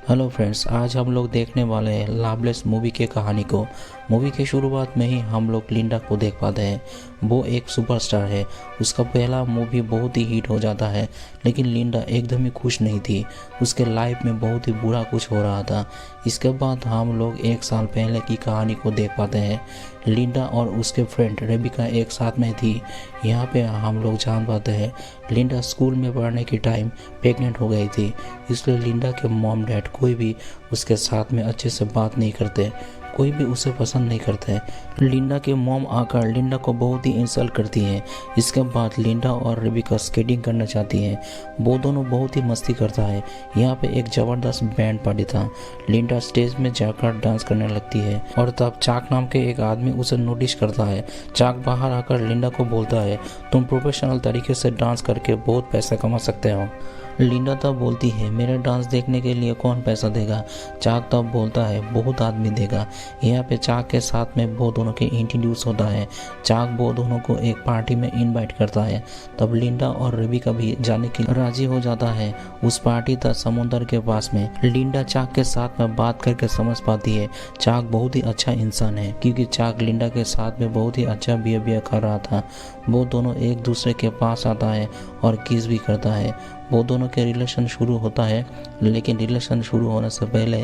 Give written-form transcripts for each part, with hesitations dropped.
Hello friends, आज हम लोग देखने वाले हैं लवलेस मूवी के कहानी को। मूवी के शुरुआत में ही हम लोग लिंडा को देख पाते हैं। वो एक सुपरस्टार है। उसका पहला मूवी बहुत ही हिट हो जाता है, लेकिन लिंडा एकदम ही खुश नहीं थी। उसके लाइफ में बहुत ही बुरा कुछ हो रहा था। इसके बाद हम लोग 1 साल पहले की कहानी को देख पाते हैं। लिंडा और उसके फ्रेंड रेबिका एक साथ में थी। यहाँ पे हम लोग जान पाते हैं लिंडा स्कूल में पढ़ने की टाइम प्रेग्नेंट हो गई थी, इसलिए लिंडा के मॉम डैड कोई भी उसके साथ में अच्छे से बात नहीं करते, कोई भी उसे पसंद नहीं करते। लिंडा के मॉम आकर लिंडा को बहुत ही इंसल्ट करती है। इसके बाद लिंडा और रेबिका स्केटिंग करना चाहती है। वो दोनों बहुत ही मस्ती करता है। यहाँ पे एक जबरदस्त बैंड पार्टी था। लिंडा स्टेज में जाकर डांस करने लगती है और तब चाक नाम के एक आदमी उसे नोटिस करता है। चाक बाहर आकर लिंडा को बोलता है, तुम प्रोफेशनल तरीके से डांस करके बहुत पैसा कमा सकते हो। लिंडा तब बोलती है, मेरे डांस देखने के लिए कौन पैसा देगा। चाक तब बोलता है, बहुत आदमी देगा। यहाँ पे चाक के साथ में वो दोनों के इंट्रोड्यूस होता है। चाक वो दोनों को एक पार्टी में इनवाइट करता है। तब लिंडा और रेबिका भी जाने के लिए राजी हो जाता है। उस पार्टी था समुद्र के पास में। लिंडा चाक के साथ में बात करके समझ पाती है चाक बहुत ही अच्छा इंसान है, क्योंकि चाक लिंडा के साथ में बहुत ही अच्छा बिहेवियर कर रहा था। वो दोनों एक दूसरे के पास आता है और किस भी करता है। वो दोनों के रिलेशन शुरू होता है, लेकिन रिलेशन शुरू होने से पहले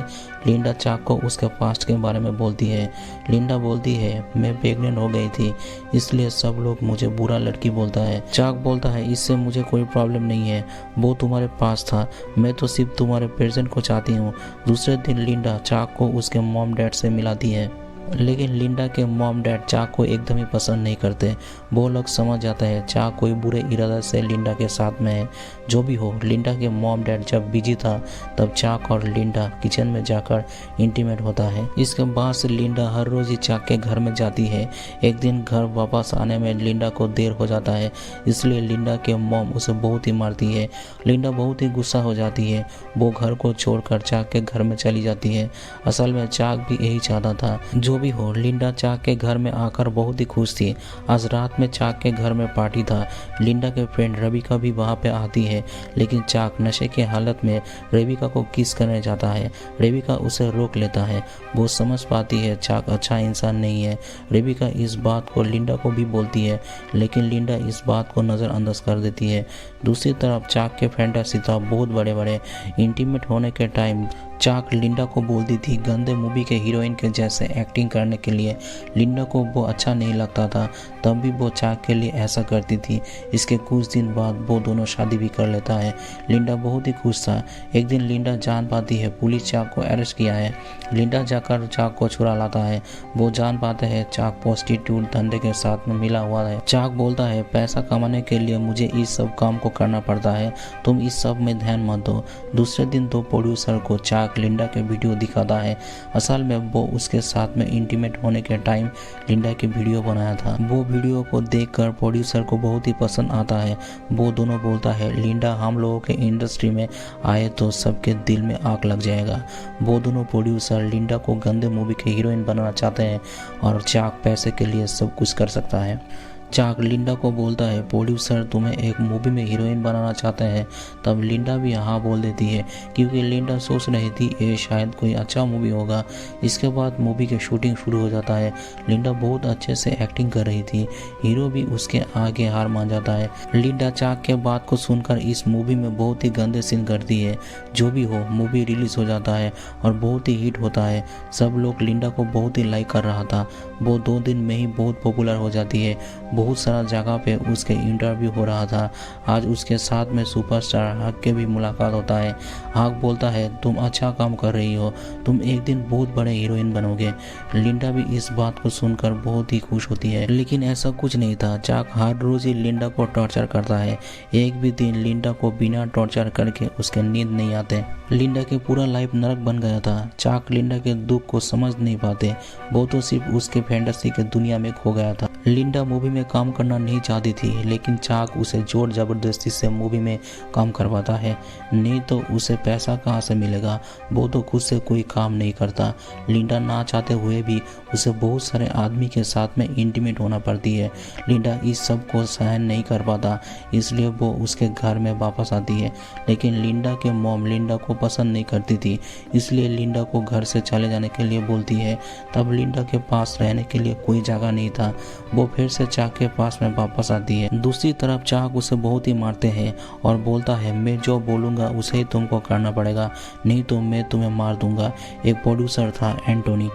लिंडा चाक को उसके पास्ट के बारे में बोलती है। लिंडा बोलती है, मैं प्रेग्नेंट हो गई थी, इसलिए सब लोग मुझे बुरा लड़की बोलता है। चाक बोलता है, इससे मुझे कोई प्रॉब्लम नहीं है, वो तुम्हारे पास था, मैं तो सिर्फ तुम्हारे प्रेजेंट को चाहती हूँ। दूसरे दिन लिंडा चाक को उसके मॉम डैड से मिलाती है, लेकिन लिंडा के मॉम डैड चाक को एकदम ही पसंद नहीं करते। वो लोग समझ जाता है चाक कोई बुरे इरादे से लिंडा के साथ में है। जो भी हो, लिंडा के मॉम डैड जब बिजी था तब चाक और लिंडा किचन में जाकर इंटीमेट होता है। इसके बाद से लिंडा हर रोज ही चाक के घर में जाती है। एक दिन घर वापस आने में लिंडा को देर हो जाता है, इसलिए लिंडा के मॉम उसे बहुत ही मारती है। लिंडा बहुत ही गुस्सा हो जाती है। वो घर को छोड़कर चाक के घर में चली जाती है। असल में चाक भी यही चाहता था। जो भी हो, लिंडा चाक के घर में आकर बहुत ही खुश थी। आज रात में चाक के घर में पार्टी था। लिंडा के फ्रेंड रेबिका भी वहां पे आती है, लेकिन चाक नशे के हालत में रेबिका को किस करने जाता है। रेबिका उसे रोक लेता है। वो समझ पाती है चाक अच्छा इंसान नहीं है। रेबिका इस बात को लिंडा को भी बोलती है, लेकिन लिंडा इस बात को नज़रअंदाज कर देती है। दूसरी तरफ चाक के फैंटेसी था बहुत बड़े बड़े। इंटीमेट होने के टाइम चाक लिंडा को बोलती थी गंदे मूवी के हीरोइन के जैसे एक्टिंग करने के लिए। लिंडा को वो अच्छा नहीं लगता था, तब भी वो चाक के लिए ऐसा करती थी। इसके कुछ दिन बाद वो दोनों शादी भी कर लेता है। लिंडा बहुत ही खुश था। एक दिन लिंडा जान पाती है पुलिस चाक को अरेस्ट किया है। लिंडा जाकर चाक को छुड़ा लाता है। वो जान पाते हैं चाक प्रोस्टिट्यूट धंधे के साथ में मिला हुआ है। चाक बोलता है, पैसा कमाने के लिए मुझे इस सब काम को करना पड़ता है, तुम इस सब में ध्यान मत दो। दूसरे दिन तो प्रोड्यूसर को चाक लिंडा के वीडियो दिखाता है। असल में वो उसके साथ में इंटीमेट होने के टाइम लिंडा की वीडियो बनाया था। वो वीडियो को देखकर प्रोड्यूसर को बहुत ही पसंद आता है। वो दोनों बोलता है, लिंडा हम लोगों के इंडस्ट्री में आए तो सबके दिल में आग लग जाएगा। वो दोनों प्रोड्यूसर लिंडा को गंदे मूवी के हीरोइन बनाना चाहते हैं और चाक पैसे के लिए सब कुछ कर सकता है। चाक लिंडा को बोलता है, प्रोड्यूसर तुम्हें एक मूवी में हीरोइन बनाना चाहते हैं। तब लिंडा भी हाँ बोल देती है, क्योंकि लिंडा सोच रही थी ये शायद कोई अच्छा मूवी होगा। इसके बाद मूवी की शूटिंग शुरू हो जाता है। लिंडा बहुत अच्छे से एक्टिंग कर रही थी। हीरो भी उसके आगे हार मान जाता है। लिंडा चाक के बात को सुनकर इस मूवी में बहुत ही गंदे सीन करती है। जो भी हो, मूवी रिलीज हो जाता है और बहुत ही हिट होता है। सब लोग लिंडा को बहुत ही लाइक कर रहा था। वो 2 दिन में ही बहुत पॉपुलर हो जाती है। बहुत सारा जगह पे उसके इंटरव्यू हो रहा था। आज उसके साथ में सुपरस्टार हक के भी मुलाकात होता है। हक बोलता है, तुम अच्छा काम कर रही हो, तुम एक दिन बहुत बड़े हीरोइन बनोगे। लिंडा भी इस बात को सुनकर बहुत ही खुश होती है, लेकिन ऐसा कुछ नहीं था। चाक हर रोज ही लिंडा को टॉर्चर करता है। एक भी दिन लिंडा को बिना टॉर्चर करके उसके नींद नहीं आते। लिंडा के पूरा लाइफ नरक बन गया था। चाक लिंडा के दुख को समझ नहीं पाते। वो तो सिर्फ उसके फैंटेसी के दुनिया में खो गया था। लिंडा मूवी में काम करना नहीं चाहती थी, लेकिन चाक उसे जोर जबरदस्ती से मूवी में काम करवाता है। नहीं तो उसे पैसा कहाँ से मिलेगा, वो तो खुद से कोई काम नहीं करता। लिंडा ना चाहते हुए भी उसे बहुत सारे आदमी के साथ में इंटीमेट होना पड़ती है। लिंडा इस सब को सहन नहीं कर पाता, इसलिए वो उसके घर में वापस आती है। लेकिन लिंडा के मॉम लिंडा को पसंद नहीं करती थी, इसलिए लिंडा को घर से चले जाने के लिए बोलती है। तब लिंडा के पास रहने के लिए कोई जगह नहीं था, वो फिर से चाक के पास में वापस आती है। दूसरी तरफ चाक उसे बहुत ही मारते हैं और बोलता है, मैं जो बोलूँगा उसे ही तुमको करना पड़ेगा, नहीं तो मैं तुम्हें मार दूंगा। एक प्रोड्यूसर था एंटोनी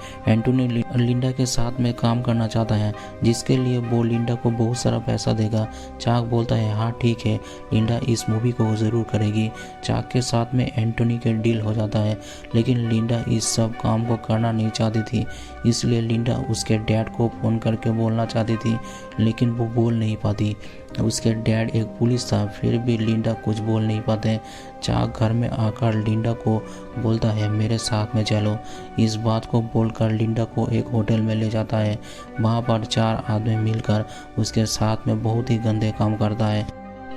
लिंडा के साथ में काम करना चाहता है, जिसके लिए वो लिंडा को बहुत सारा पैसा देगा। चाक बोलता है, हाँ ठीक है, लिंडा इस मूवी को ज़रूर करेगी। चाक के साथ में एंटोनी के डील हो जाता है, लेकिन लिंडा इस सब काम को करना नहीं चाहती थी, इसलिए लिंडा उसके डैड को फ़ोन करके बोलना चाहती थी, लेकिन वो बोल नहीं पाती। उसके डैड एक पुलिस था, फिर भी लिंडा कुछ बोल नहीं पाते। चाक घर में आकर लिंडा को बोलता है, मेरे साथ में चलो। इस बात को बोलकर लिंडा को एक होटल में ले जाता है। वहाँ पर 4 आदमी मिलकर उसके साथ में बहुत ही गंदे काम करता है।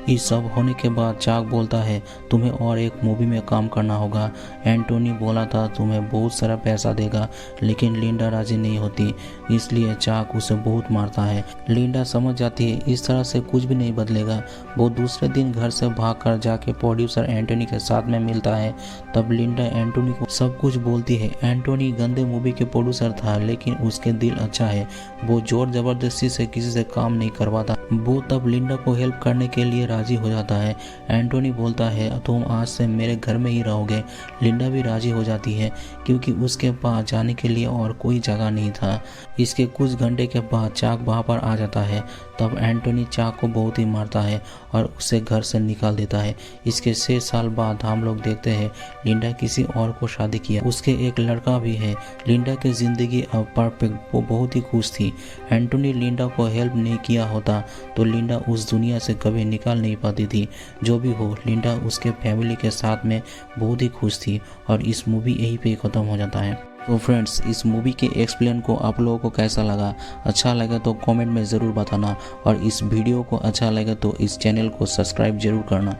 इस सब होने के बाद चाक बोलता है, तुम्हें और एक मूवी में काम करना होगा। एंटोनी बोला था तुम्हें बहुत सारा पैसा देगा, लेकिन लिंडा राजी नहीं होती, इसलिए चाक उसे बहुत मारता है। लिंडा समझ जाती है इस तरह से कुछ भी नहीं बदलेगा। वो दूसरे दिन घर से भागकर जाके प्रोड्यूसर एंटोनी के साथ में मिलता है। तब लिंडा एंटोनी को सब कुछ बोलती है। एंटोनी गंदे मूवी के प्रोड्यूसर था, लेकिन उसके दिल अच्छा है, वो जोर जबरदस्ती से किसी से काम नहीं करवाता। वो तब लिंडा को हेल्प करने के लिए राजी हो जाता है। एंटोनी बोलता है, तुम आज से मेरे घर में ही रहोगे। लिंडा भी राजी हो जाती है, क्योंकि उसके पास जाने के लिए और कोई जगह नहीं था। इसके कुछ घंटे के बाद चाक वहाँ पर आ जाता है। तब एंटोनी चाक को बहुत ही मारता है और उसे घर से निकाल देता है। इसके 6 साल बाद हम लोग देखते हैं लिंडा किसी और को शादी किया, उसके एक लड़का भी है। लिंडा की जिंदगी अब परफेक्ट, वो बहुत ही खुश थी। एंटोनी लिंडा को हेल्प नहीं किया होता तो लिंडा उस दुनिया से कभी निकाल नहीं पाती थी। जो भी हो, लिंडा उसके फैमिली के साथ में बहुत ही खुश थी और इस मूवी यहीं पे ख़त्म हो जाता है। तो फ्रेंड्स, इस मूवी के एक्सप्लेन को आप लोगों को कैसा लगा? अच्छा लगा तो कमेंट में ज़रूर बताना, और इस वीडियो को अच्छा लगे तो इस चैनल को सब्सक्राइब जरूर करना।